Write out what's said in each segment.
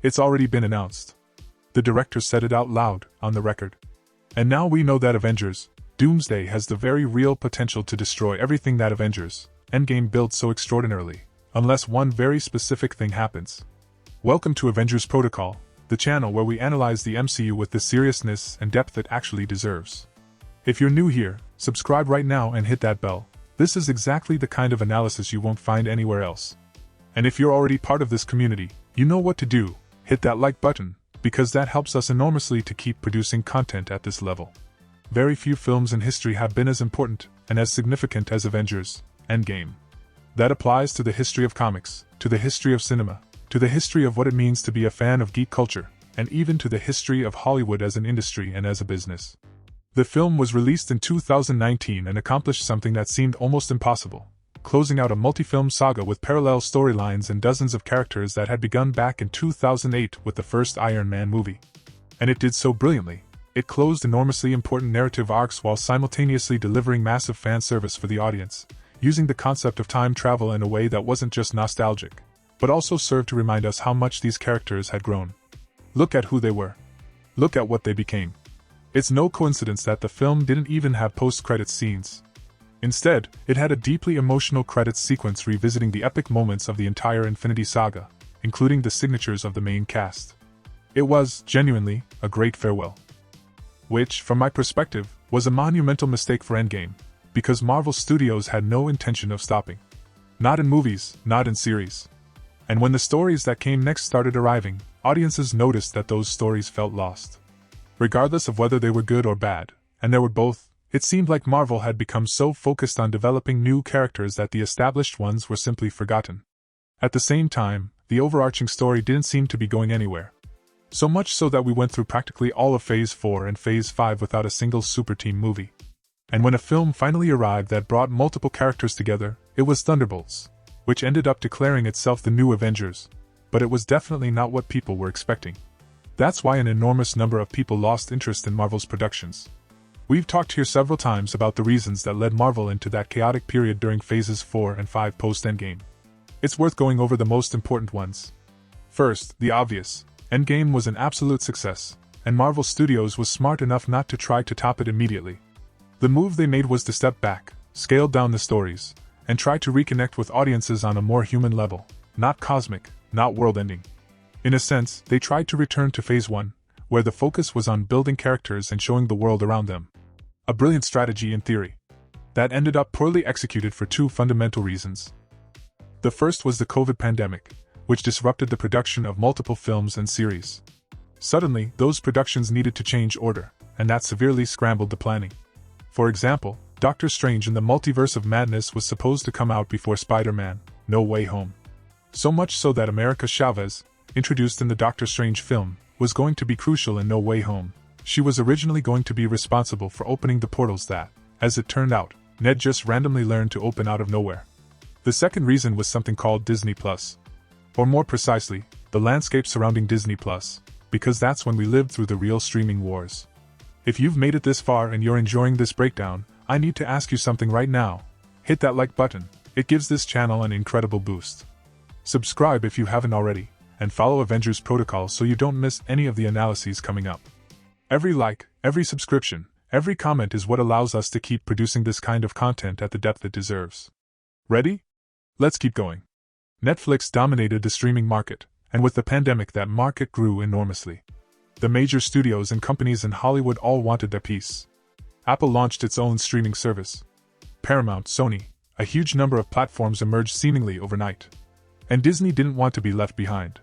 It's already been announced. The director said it out loud, on the record. And now we know that Avengers, Doomsday has the very real potential to destroy everything that Avengers, Endgame built so extraordinarily, unless one very specific thing happens. Welcome to Avengers Protocol, the channel where we analyze the MCU with the seriousness and depth it actually deserves. If you're new here, subscribe right now and hit that bell. This is exactly the kind of analysis you won't find anywhere else. And if you're already part of this community, you know what to do. Hit that like button, because that helps us enormously to keep producing content at this level. Very few films in history have been as important and as significant as Avengers, Endgame. That applies to the history of comics, to the history of cinema, to the history of what it means to be a fan of geek culture, and even to the history of Hollywood as an industry and as a business. The film was released in 2019 and accomplished something that seemed almost impossible, closing out a multi-film saga with parallel storylines and dozens of characters that had begun back in 2008 with the first Iron Man movie. And it did so brilliantly. It closed enormously important narrative arcs while simultaneously delivering massive fan service for the audience, using the concept of time travel in a way that wasn't just nostalgic, but also served to remind us how much these characters had grown. Look at who they were. Look at what they became. It's no coincidence that the film didn't even have post-credits scenes. Instead, it had a deeply emotional credits sequence revisiting the epic moments of the entire Infinity Saga, including the signatures of the main cast. It was, genuinely, a great farewell. Which, from my perspective, was a monumental mistake for Endgame, because Marvel Studios had no intention of stopping. Not in movies, not in series. And when the stories that came next started arriving, audiences noticed that those stories felt lost. Regardless of whether they were good or bad, and there were both, it seemed like Marvel had become so focused on developing new characters that the established ones were simply forgotten. At the same time, the overarching story didn't seem to be going anywhere. So much so that we went through practically all of Phase 4 and Phase 5 without a single super team movie. And when a film finally arrived that brought multiple characters together, it was Thunderbolts, which ended up declaring itself the new Avengers, but it was definitely not what people were expecting. That's why an enormous number of people lost interest in Marvel's productions. We've talked here several times about the reasons that led Marvel into that chaotic period during Phases 4 and 5 post-Endgame. It's worth going over the most important ones. First, the obvious. Endgame was an absolute success, and Marvel Studios was smart enough not to try to top it immediately. The move they made was to step back, scale down the stories, and try to reconnect with audiences on a more human level, not cosmic, not world-ending. In a sense, they tried to return to Phase 1, where the focus was on building characters and showing the world around them. A brilliant strategy in theory. That ended up poorly executed for two fundamental reasons. The first was the COVID pandemic, which disrupted the production of multiple films and series. Suddenly, those productions needed to change order, and that severely scrambled the planning. For example, Doctor Strange in the Multiverse of Madness was supposed to come out before Spider-Man: No Way Home. So much so that America Chavez, introduced in the Doctor Strange film, was going to be crucial in No Way Home. She was originally going to be responsible for opening the portals that, as it turned out, Ned just randomly learned to open out of nowhere. The second reason was something called Disney Plus. Or more precisely, the landscape surrounding Disney Plus, because that's when we lived through the real streaming wars. If you've made it this far and you're enjoying this breakdown, I need to ask you something right now. Hit that like button, it gives this channel an incredible boost. Subscribe if you haven't already, and follow Avengers Protocol so you don't miss any of the analyses coming up. Every like, every subscription, every comment is what allows us to keep producing this kind of content at the depth it deserves. Ready? Let's keep going. Netflix dominated the streaming market, and with the pandemic that market grew enormously. The major studios and companies in Hollywood all wanted their piece. Apple launched its own streaming service. Paramount, Sony, a huge number of platforms emerged seemingly overnight. And Disney didn't want to be left behind.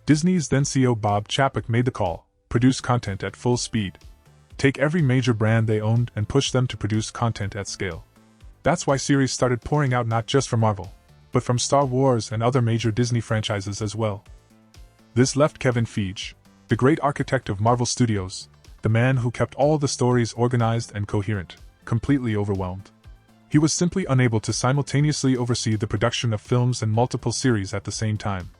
Disney's then CEO Bob Chapek made the call: produce content at full speed. Take every major brand they owned and push them to produce content at scale. That's why series started pouring out not just from Marvel, but from Star Wars and other major Disney franchises as well. This left Kevin Feige, the great architect of Marvel Studios, the man who kept all the stories organized and coherent, completely overwhelmed. He was simply unable to simultaneously oversee the production of films and multiple series at the same time.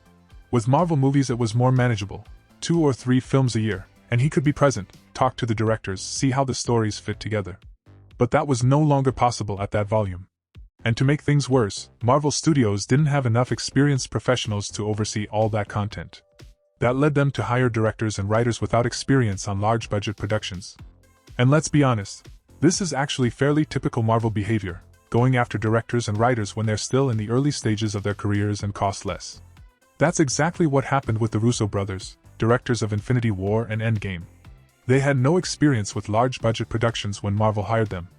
With Marvel movies it was more manageable, 2 or 3 films a year, and he could be present, talk to the directors, see how the stories fit together. But that was no longer possible at that volume. And to make things worse, Marvel Studios didn't have enough experienced professionals to oversee all that content. That led them to hire directors and writers without experience on large-budget productions. And let's be honest, this is actually fairly typical Marvel behavior, going after directors and writers when they're still in the early stages of their careers and cost less. That's exactly what happened with the Russo brothers, directors of Infinity War and Endgame. They had no experience with large-budget productions when Marvel hired them.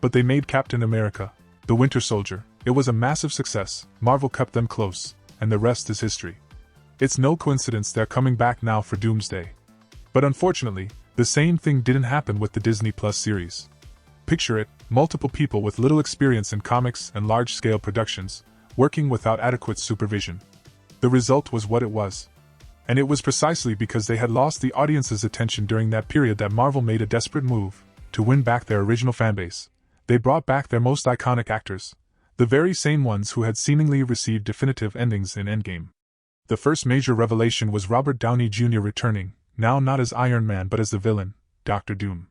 But they made Captain America, the Winter Soldier. It was a massive success, Marvel kept them close, and the rest is history. It's no coincidence they're coming back now for Doomsday. But unfortunately, the same thing didn't happen with the Disney Plus series. Picture it, multiple people with little experience in comics and large-scale productions, working without adequate supervision. The result was what it was. And it was precisely because they had lost the audience's attention during that period that Marvel made a desperate move to win back their original fanbase. They brought back their most iconic actors, the very same ones who had seemingly received definitive endings in Endgame. The first major revelation was Robert Downey Jr. returning, now not as Iron Man but as the villain, Dr. Doom.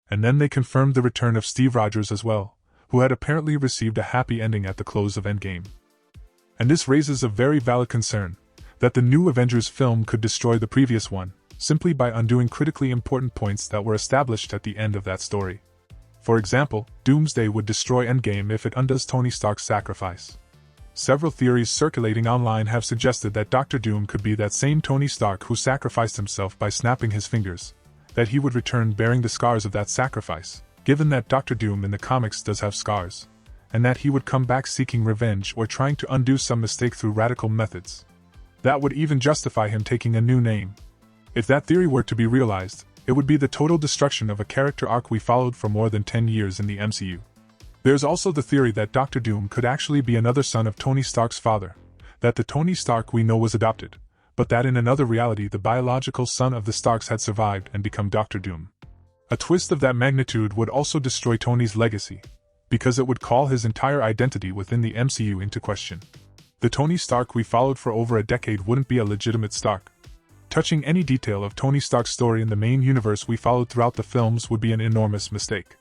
And then they confirmed the return of Steve Rogers as well, who had apparently received a happy ending at the close of Endgame. And this raises a very valid concern, that the new Avengers film could destroy the previous one, simply by undoing critically important points that were established at the end of that story. For example, Doomsday would destroy Endgame if it undoes Tony Stark's sacrifice. Several theories circulating online have suggested that Dr. Doom could be that same Tony Stark who sacrificed himself by snapping his fingers, that he would return bearing the scars of that sacrifice, given that Dr. Doom in the comics does have scars, and that he would come back seeking revenge or trying to undo some mistake through radical methods. That would even justify him taking a new name. If that theory were to be realized, it would be the total destruction of a character arc we followed for more than 10 years in the MCU. There's also the theory that Dr. Doom could actually be another son of Tony Stark's father, that the Tony Stark we know was adopted, but that in another reality the biological son of the Starks had survived and become Dr. Doom. A twist of that magnitude would also destroy Tony's legacy, because it would call his entire identity within the MCU into question. The Tony Stark we followed for over a decade wouldn't be a legitimate Stark. Touching any detail of Tony Stark's story in the main universe we followed throughout the films would be an enormous mistake.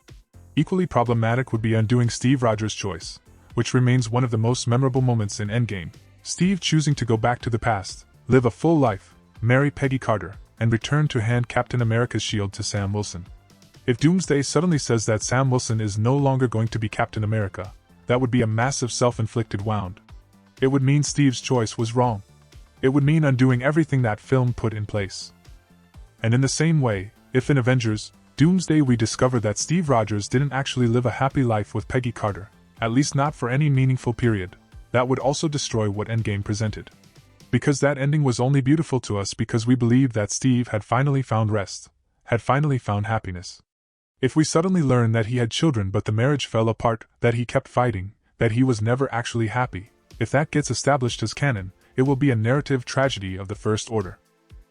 Equally problematic would be undoing Steve Rogers' choice, which remains one of the most memorable moments in Endgame. Steve choosing to go back to the past, live a full life, marry Peggy Carter, and return to hand Captain America's shield to Sam Wilson. If Doomsday suddenly says that Sam Wilson is no longer going to be Captain America, that would be a massive self-inflicted wound. It would mean Steve's choice was wrong. It would mean undoing everything that film put in place. And in the same way, if in Avengers, Doomsday we discover that Steve Rogers didn't actually live a happy life with Peggy Carter, at least not for any meaningful period, that would also destroy what Endgame presented. Because that ending was only beautiful to us because we believed that Steve had finally found rest, had finally found happiness. If we suddenly learn that he had children but the marriage fell apart, that he kept fighting, that he was never actually happy, if that gets established as canon, it will be a narrative tragedy of the First Order.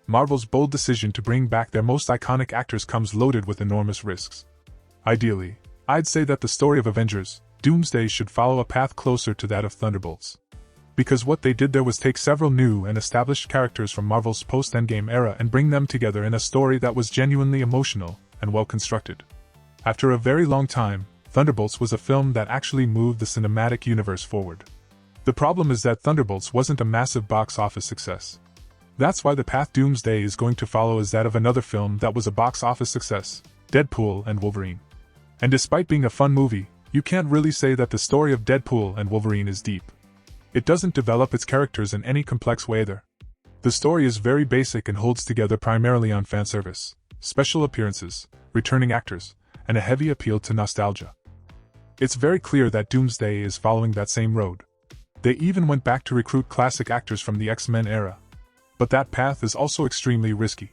Marvel's bold decision to bring back their most iconic actors comes loaded with enormous risks. Ideally, I'd say that the story of Avengers, Doomsday should follow a path closer to that of Thunderbolts. Because what they did there was take several new and established characters from Marvel's post-Endgame era and bring them together in a story that was genuinely emotional and well-constructed. After a very long time, Thunderbolts was a film that actually moved the cinematic universe forward. The problem is that Thunderbolts wasn't a massive box office success. That's why the path Doomsday is going to follow is that of another film that was a box office success, Deadpool and Wolverine. And despite being a fun movie, you can't really say that the story of Deadpool and Wolverine is deep. It doesn't develop its characters in any complex way either. The story is very basic and holds together primarily on fanservice, special appearances, returning actors, and a heavy appeal to nostalgia. It's very clear that Doomsday is following that same road. They even went back to recruit classic actors from the X-Men era. But that path is also extremely risky.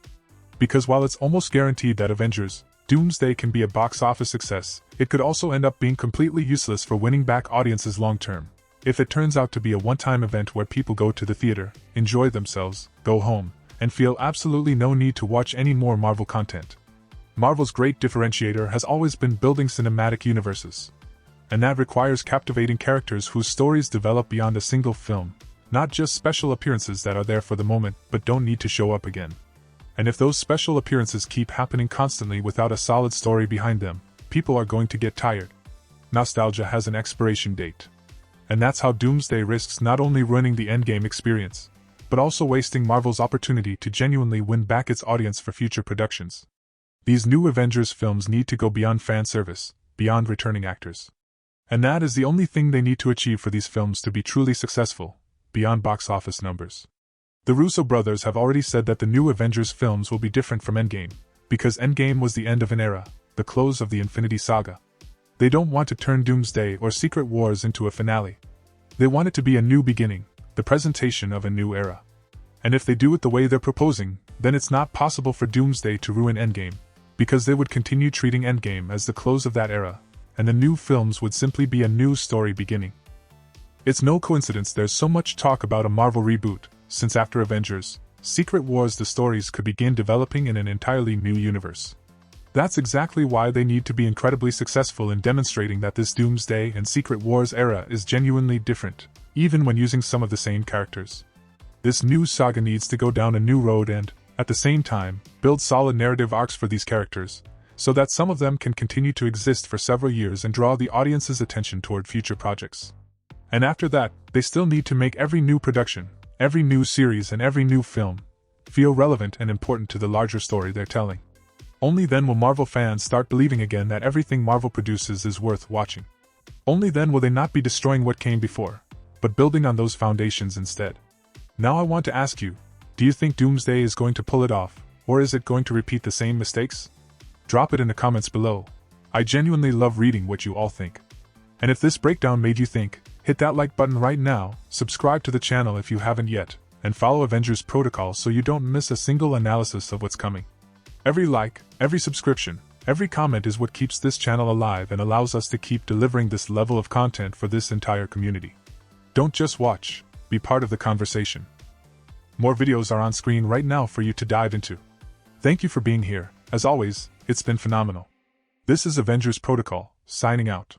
Because while it's almost guaranteed that Avengers, Doomsday can be a box office success, it could also end up being completely useless for winning back audiences long term. If it turns out to be a one-time event where people go to the theater, enjoy themselves, go home, and feel absolutely no need to watch any more Marvel content. Marvel's great differentiator has always been building cinematic universes. And that requires captivating characters whose stories develop beyond a single film, not just special appearances that are there for the moment but don't need to show up again. And if those special appearances keep happening constantly without a solid story behind them, people are going to get tired. Nostalgia has an expiration date. And that's how Doomsday risks not only ruining the Endgame experience, but also wasting Marvel's opportunity to genuinely win back its audience for future productions. These new Avengers films need to go beyond fan service, beyond returning actors. And that is the only thing they need to achieve for these films to be truly successful, beyond box office numbers. The Russo brothers have already said that the new Avengers films will be different from Endgame, because Endgame was the end of an era, the close of the Infinity Saga. They don't want to turn Doomsday or Secret Wars into a finale. They want it to be a new beginning, the presentation of a new era. And if they do it the way they're proposing, then it's not possible for Doomsday to ruin Endgame, because they would continue treating Endgame as the close of that era, and the new films would simply be a new story beginning. It's no coincidence there's so much talk about a Marvel reboot, since after Avengers, Secret Wars the stories could begin developing in an entirely new universe. That's exactly why they need to be incredibly successful in demonstrating that this Doomsday and Secret Wars era is genuinely different, even when using some of the same characters. This new saga needs to go down a new road and, at the same time, build solid narrative arcs for these characters, so that some of them can continue to exist for several years and draw the audience's attention toward future projects. And after that, they still need to make every new production, every new series and every new film feel relevant and important to the larger story they're telling. Only then will Marvel fans start believing again that everything Marvel produces is worth watching. Only then will they not be destroying what came before, but building on those foundations instead. Now I want to ask you, do you think Doomsday is going to pull it off, or is it going to repeat the same mistakes? Drop it in the comments below. I genuinely love reading what you all think. And if this breakdown made you think, hit that like button right now, subscribe to the channel if you haven't yet, and follow Avengers Protocol so you don't miss a single analysis of what's coming. Every like, every subscription, every comment is what keeps this channel alive and allows us to keep delivering this level of content for this entire community. Don't just watch, be part of the conversation. More videos are on screen right now for you to dive into. Thank you for being here. As always, it's been phenomenal. This is Avengers Protocol, signing out.